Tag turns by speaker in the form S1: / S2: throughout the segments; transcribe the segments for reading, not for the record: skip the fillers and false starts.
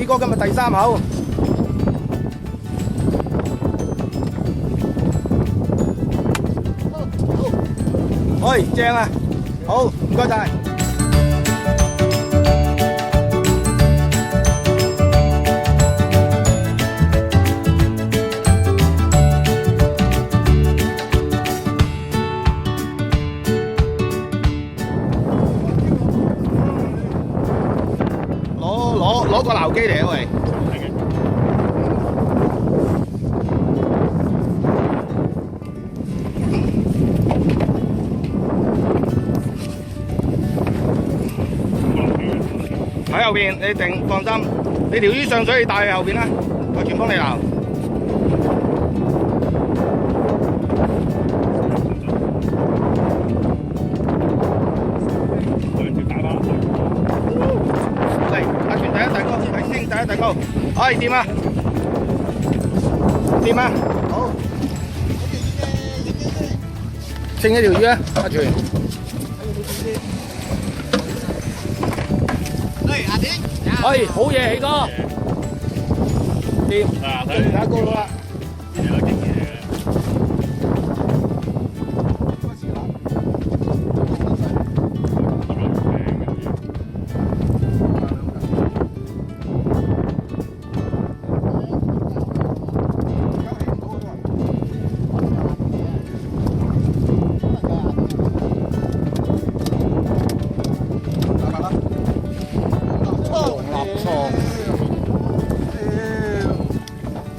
S1: 喜哥今日第3口。喂，正啊！好，唔該晒。攞個撈機嚟啊喂！喺後邊，你定放心。你條魚上水，你帶去後邊啦，我全幫你撈。大哥，可以掂啊！掂啊！好，清一條魚啊，阿全。阿田，係好嘢，喜哥。掂，打高啦。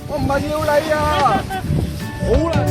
S1: 我唔係要你啊！好啦。